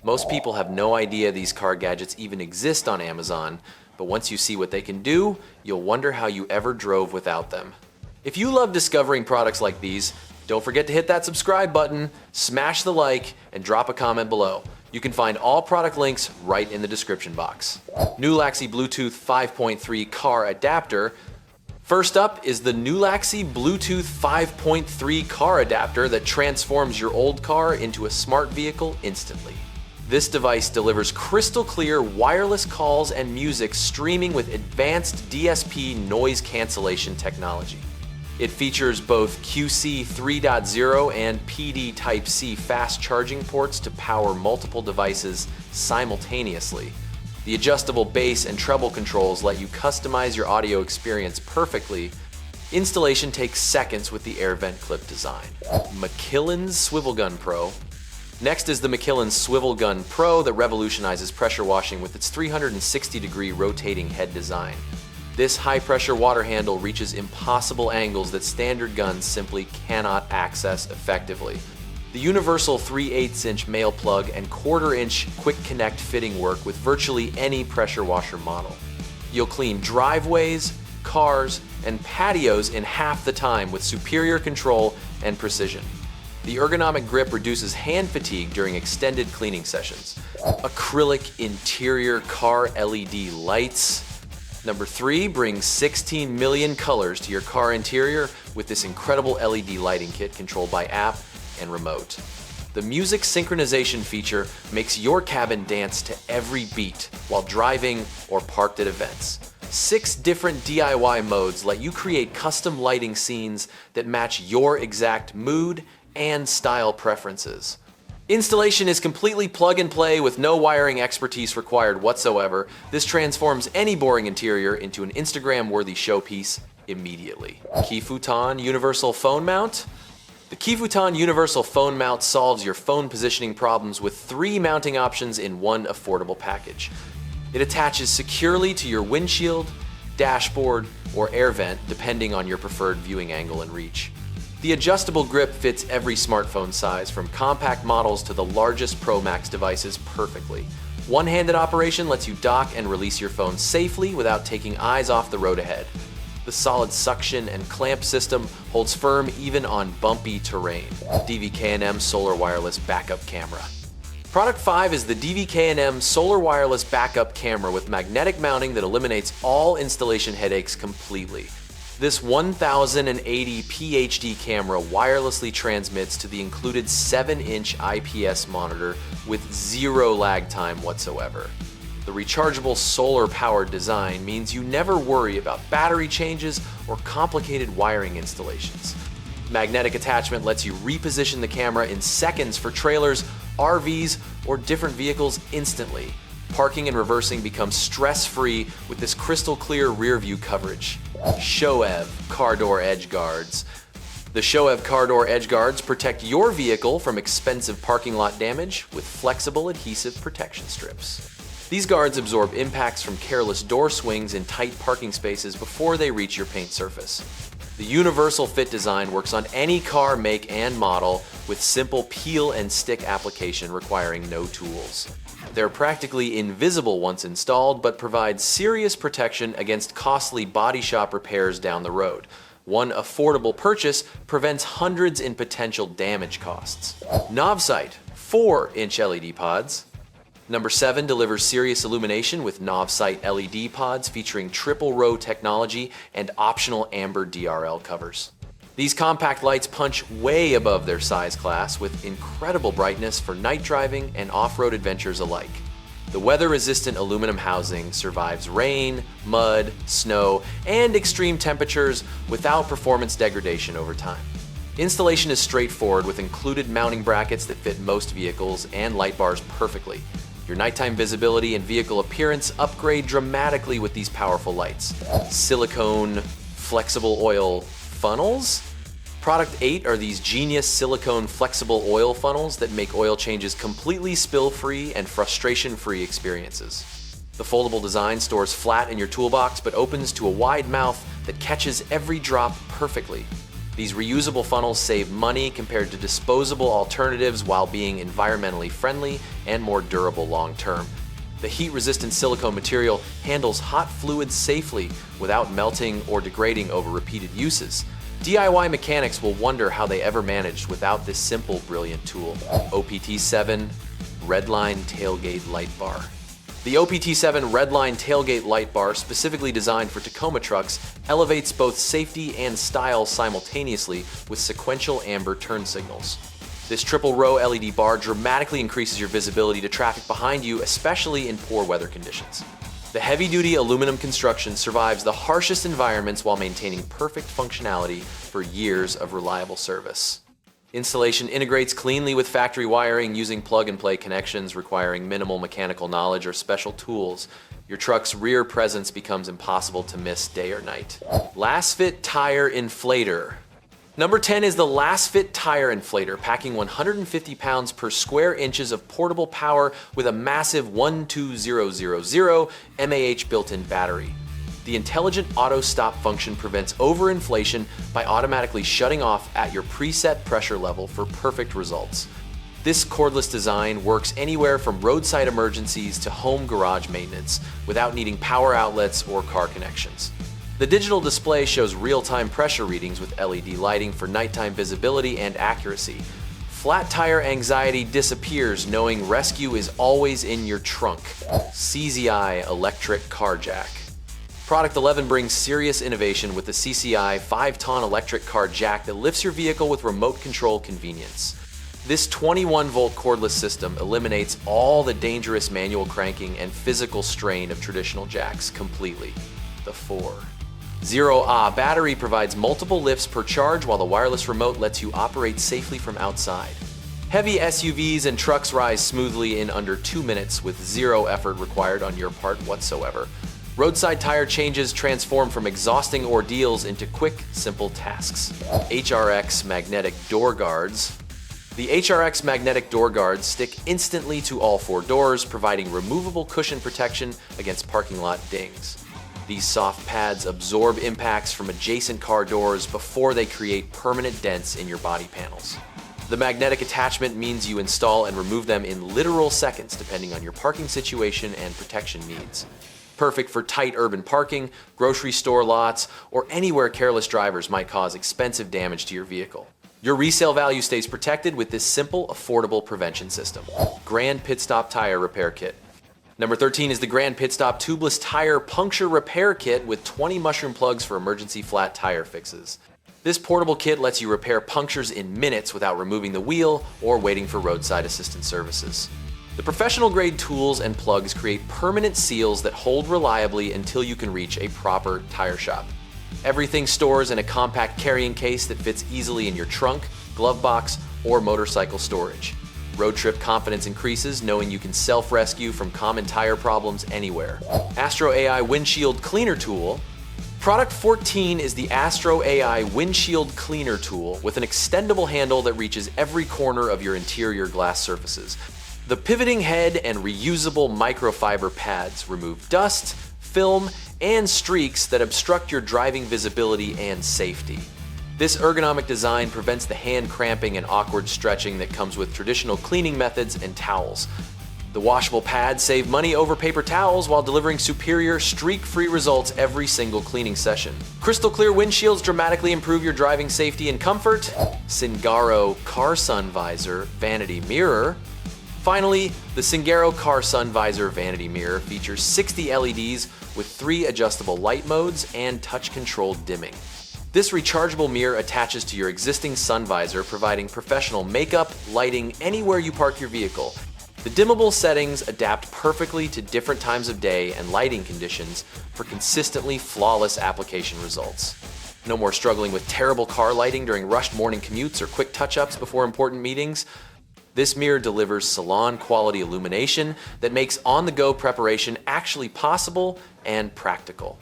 Most people have no idea these car gadgets even exist on Amazon, but once you see what they can do, you'll wonder how you ever drove without them. If you love discovering products like these, don't forget to hit that subscribe button, smash the like, and drop a comment below. You can find all product links right in the description box. Nulaxy Bluetooth 5.3 car adapter. First up is the Nulaxy Bluetooth 5.3 car adapter that transforms your old car into a smart vehicle instantly. This device delivers crystal clear wireless calls and music streaming with advanced DSP noise cancellation technology. It features both QC 3.0 and PD Type-C fast charging ports to power multiple devices simultaneously. The adjustable bass and treble controls let you customize your audio experience perfectly. Installation takes seconds with the air vent clip design. McKillans Swivel Gun Pro. Next is the McKillans Swivel Gun Pro that revolutionizes pressure washing with its 360-degree rotating head design. This high-pressure water handle reaches impossible angles that standard guns simply cannot access effectively. The universal 3/8-inch male plug and 1/4-inch quick connect fitting work with virtually any pressure washer model. You'll clean driveways, cars, and patios in half the time with superior control and precision. The ergonomic grip reduces hand fatigue during extended cleaning sessions. Acrylic interior car LED lights. Number 3, brings 16 million colors to your car interior with this incredible LED lighting kit controlled by app and remote. The music synchronization feature makes your cabin dance to every beat while driving or parked at events. 6 different DIY modes let you create custom lighting scenes that match your exact mood and style preferences. Installation is completely plug and play with no wiring expertise required whatsoever. This transforms any boring interior into an Instagram-worthy showpiece immediately. Qifutan Universal Phone Mount. The Qifutan Universal Phone Mount solves your phone positioning problems with 3 mounting options in one affordable package. It attaches securely to your windshield, dashboard, or air vent depending on your preferred viewing angle and reach. The adjustable grip fits every smartphone size, from compact models to the largest Pro Max devices perfectly. One-handed operation lets you dock and release your phone safely without taking eyes off the road ahead. The solid suction and clamp system holds firm even on bumpy terrain. DVKNM Solar Wireless Backup Camera. Product 5 is the DVKNM Solar Wireless Backup Camera with magnetic mounting that eliminates all installation headaches completely. This 1080p HD camera wirelessly transmits to the included 7-inch IPS monitor with 0 lag time whatsoever. The rechargeable solar-powered design means you never worry about battery changes or complicated wiring installations. Magnetic attachment lets you reposition the camera in seconds for trailers, RVs, or different vehicles instantly. Parking and reversing becomes stress-free with this crystal-clear rear-view coverage. ShowEv car door edge guards. The ShowEv car door edge guards protect your vehicle from expensive parking lot damage with flexible adhesive protection strips. These guards absorb impacts from careless door swings in tight parking spaces before they reach your paint surface. The universal fit design works on any car make and model with simple peel and stick application requiring no tools. They're practically invisible once installed, but provide serious protection against costly body shop repairs down the road. One affordable purchase prevents hundreds in potential damage costs. NOVSIGHT 4-inch LED pods. Number 7 delivers serious illumination with NOVSIGHT LED pods featuring triple row technology and optional amber DRL covers. These compact lights punch way above their size class with incredible brightness for night driving and off-road adventures alike. The weather-resistant aluminum housing survives rain, mud, snow, and extreme temperatures without performance degradation over time. Installation is straightforward with included mounting brackets that fit most vehicles and light bars perfectly. Your nighttime visibility and vehicle appearance upgrade dramatically with these powerful lights. Silicone Flexible Oil Funnels. Product 8 are these genius silicone flexible oil funnels that make oil changes completely spill-free and frustration-free experiences. The foldable design stores flat in your toolbox but opens to a wide mouth that catches every drop perfectly. These reusable funnels save money compared to disposable alternatives while being environmentally friendly and more durable long term. The heat-resistant silicone material handles hot fluids safely without melting or degrading over repeated uses. DIY mechanics will wonder how they ever managed without this simple, brilliant tool. OPT7 Redline Tailgate Light Bar. The OPT7 Redline Tailgate Light Bar, specifically designed for Tacoma trucks, elevates both safety and style simultaneously with sequential amber turn signals. This triple-row LED bar dramatically increases your visibility to traffic behind you, especially in poor weather conditions. The heavy-duty aluminum construction survives the harshest environments while maintaining perfect functionality for years of reliable service. Installation integrates cleanly with factory wiring using plug-and-play connections requiring minimal mechanical knowledge or special tools. Your truck's rear presence becomes impossible to miss day or night. LASFIT Tire Inflator. Number 10 is the LASFIT Tire Inflator, packing 150 pounds per square inches of portable power with a massive 12000 mAh built-in battery. The intelligent auto stop function prevents overinflation by automatically shutting off at your preset pressure level for perfect results. This cordless design works anywhere from roadside emergencies to home garage maintenance without needing power outlets or car connections. The digital display shows real-time pressure readings with LED lighting for nighttime visibility and accuracy. Flat tire anxiety disappears knowing rescue is always in your trunk. Seesii Electric Car Jack. Product 11 brings serious innovation with the Seesii 5-ton electric car jack that lifts your vehicle with remote control convenience. This 21-volt cordless system eliminates all the dangerous manual cranking and physical strain of traditional jacks completely. The 4. Zero-Ah battery provides multiple lifts per charge while the wireless remote lets you operate safely from outside. Heavy SUVs and trucks rise smoothly in under 2 minutes with zero effort required on your part whatsoever. Roadside tire changes transform from exhausting ordeals into quick, simple tasks. HRX Magnetic Door Guards. The HRX Magnetic Door Guards stick instantly to all 4 doors, providing removable cushion protection against parking lot dings. These soft pads absorb impacts from adjacent car doors before they create permanent dents in your body panels. The magnetic attachment means you install and remove them in literal seconds depending on your parking situation and protection needs. Perfect for tight urban parking, grocery store lots, or anywhere careless drivers might cause expensive damage to your vehicle. Your resale value stays protected with this simple, affordable prevention system. Grand PITSTOP Tire Repair Kit. Number 13 is the Grand PITSTOP Tubeless Tire Puncture Repair Kit with 20 mushroom plugs for emergency flat tire fixes. This portable kit lets you repair punctures in minutes without removing the wheel or waiting for roadside assistance services. The professional-grade tools and plugs create permanent seals that hold reliably until you can reach a proper tire shop. Everything stores in a compact carrying case that fits easily in your trunk, glove box, or motorcycle storage. Road trip confidence increases knowing you can self-rescue from common tire problems anywhere. AstroAI Windshield Cleaner Tool. Product 14 is the AstroAI Windshield Cleaner Tool with an extendable handle that reaches every corner of your interior glass surfaces. The pivoting head and reusable microfiber pads remove dust, film, and streaks that obstruct your driving visibility and safety. This ergonomic design prevents the hand cramping and awkward stretching that comes with traditional cleaning methods and towels. The washable pads save money over paper towels while delivering superior, streak-free results every single cleaning session. Crystal clear windshields dramatically improve your driving safety and comfort. SINGARO Car Sun Visor Vanity Mirror. Finally, the SINGARO Car Sun Visor Vanity Mirror features 60 LEDs with 3 adjustable light modes and touch-controlled dimming. This rechargeable mirror attaches to your existing sun visor, providing professional makeup, lighting anywhere you park your vehicle. The dimmable settings adapt perfectly to different times of day and lighting conditions for consistently flawless application results. No more struggling with terrible car lighting during rushed morning commutes or quick touch-ups before important meetings. This mirror delivers salon-quality illumination that makes on-the-go preparation actually possible and practical.